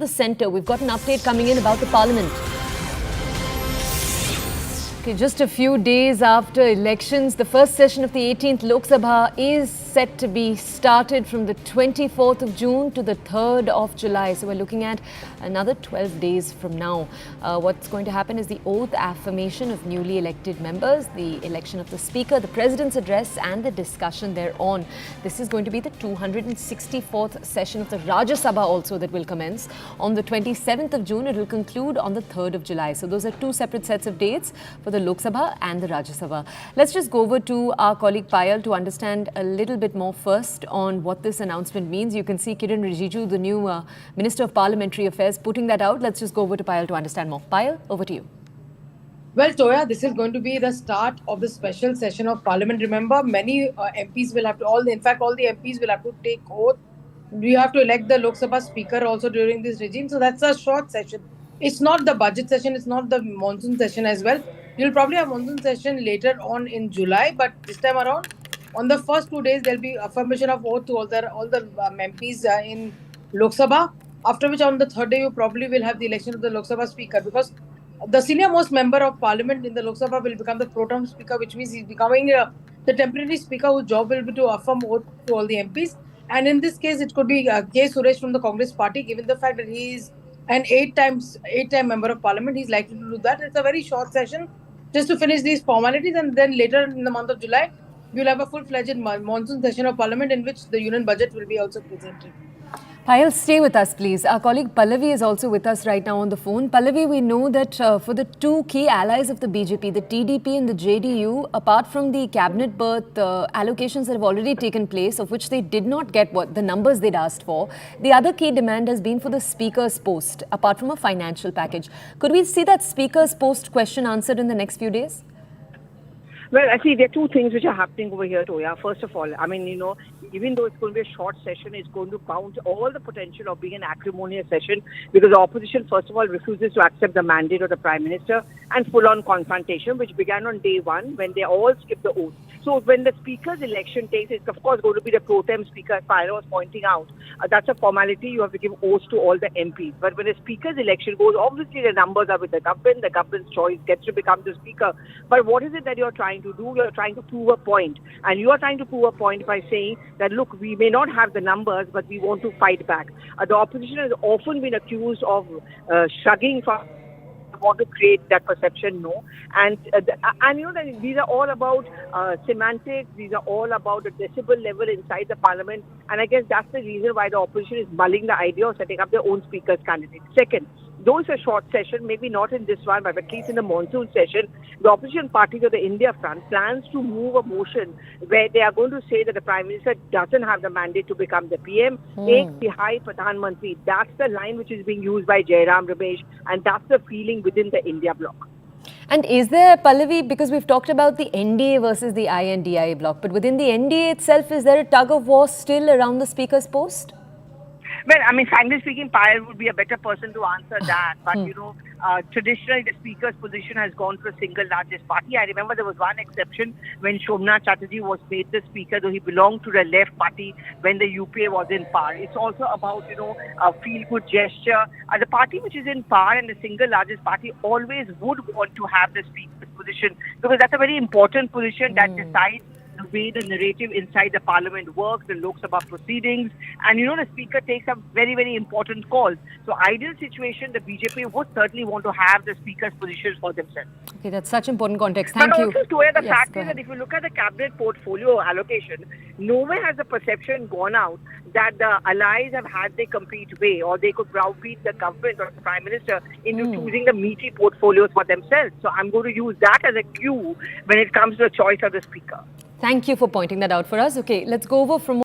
The centre, we've got an update coming in about the parliament. Okay, just a few days after elections, the first session of the 18th Lok Sabha is set to be started from the 24th of June to the 3rd of July. So we're looking at another 12 days from now. What's going to happen is the oath affirmation of newly elected members, the election of the Speaker, the President's address and the discussion thereon. This is going to be the 264th session of the Rajya Sabha also that will commence on the 27th of June. It will conclude on the 3rd of July. So those are two separate sets of dates for the Lok Sabha and the Rajya Sabha. Let's just go over to our colleague Payal to understand a little bit more first on what this announcement means. You can see Kiran Rijiju, the new Minister of Parliamentary Affairs, putting that out. Let's just go over to Payal to understand more. Payal, over to you. Well, Toya, this is going to be the start of the special session of Parliament. Remember, many MPs will have to, all the MPs will have to take oath. We have to elect the Lok Sabha Speaker also during this regime. So that's a short session. It's not the budget session. It's not the monsoon session as well. You'll probably have monsoon session later on in July. But this time around, on the first 2 days, there'll be affirmation of oath to all the MPs in Lok Sabha. After which, on the third day, you probably will have the election of the Lok Sabha Speaker, because the senior most member of Parliament in the Lok Sabha will become the pro tem Speaker, which means he's becoming the temporary Speaker whose job will be to affirm oath to all the MPs. And in this case, it could be K. Suresh from the Congress party, given the fact that he is an eight-time member of Parliament. He's likely to do that. It's a very short session just to finish these formalities, and then later in the month of July, we'll have a full-fledged monsoon session of Parliament in which the union budget will be also presented. Payal, stay with us, please. Our colleague Pallavi is also with us right now on the phone. Pallavi, we know that for the two key allies of the BJP, the TDP and the JDU, apart from the cabinet berth allocations that have already taken place, of which they did not get the numbers they'd asked for, the other key demand has been for the Speaker's post, apart from a financial package. Could we see that Speaker's post question answered in the next few days? Well, actually, there are two things which are happening over here, Toya. First of all, I mean, even though it's going to be a short session, it's going to count all the potential of being an acrimonious session, because the opposition, first of all, refuses to accept the mandate of the Prime Minister and full-on confrontation, which began on day one when they all skipped the oath. So when the Speaker's election takes, it's of course going to be the pro tem Speaker, as Pyro was pointing out. That's a formality. You have to give oaths to all the MPs. But when the Speaker's election goes, obviously the numbers are with the government's choice gets to become the Speaker. But what is it that you're trying to do? You're trying to prove a point. And you are trying to prove a point by saying that, look, we may not have the numbers, but we want to fight back. The opposition has often been accused of shrugging for want to create that perception, no. And these are all about semantics. These are all about the decibel level inside the parliament. And I guess that's the reason why the opposition is mulling the idea of setting up their own speaker's candidate. Second, though it's a short session, maybe not in this one, but at least in the monsoon session, the opposition parties of the India Front plans to move a motion where they are going to say that the Prime Minister doesn't have the mandate to become the PM. Ek Tihai Pradhan Mantri. That's the line which is being used by Jairam Ramesh, and that's the feeling within the India bloc. And is there, Pallavi, because we've talked about the NDA versus the INDIA bloc, but within the NDA itself, is there a tug of war still around the Speaker's post? Well, I mean, frankly speaking, Payal would be a better person to answer that. But, traditionally, the Speaker's position has gone to the single largest party. I remember there was one exception when Somnath Chatterjee was made the Speaker, though he belonged to the left party when the UPA was in power. It's also about, a feel-good gesture. The party which is in power and the single largest party always would want to have the Speaker's position, because that's a very important position that decides the way the narrative inside the parliament works, the Lok Sabha proceedings, and the Speaker takes some very, very important calls. So ideal situation, the BJP would certainly want to have the Speaker's position for themselves. Okay, that's such important context. Thank you. But also, Toya, the fact is that if you look at the cabinet portfolio allocation, nowhere has the perception gone out that the allies have had their complete way, or they could browbeat the government or the Prime Minister into choosing the meaty portfolios for themselves. So I'm going to use that as a cue when it comes to the choice of the Speaker. Thank you for pointing that out for us. Okay, let's go over from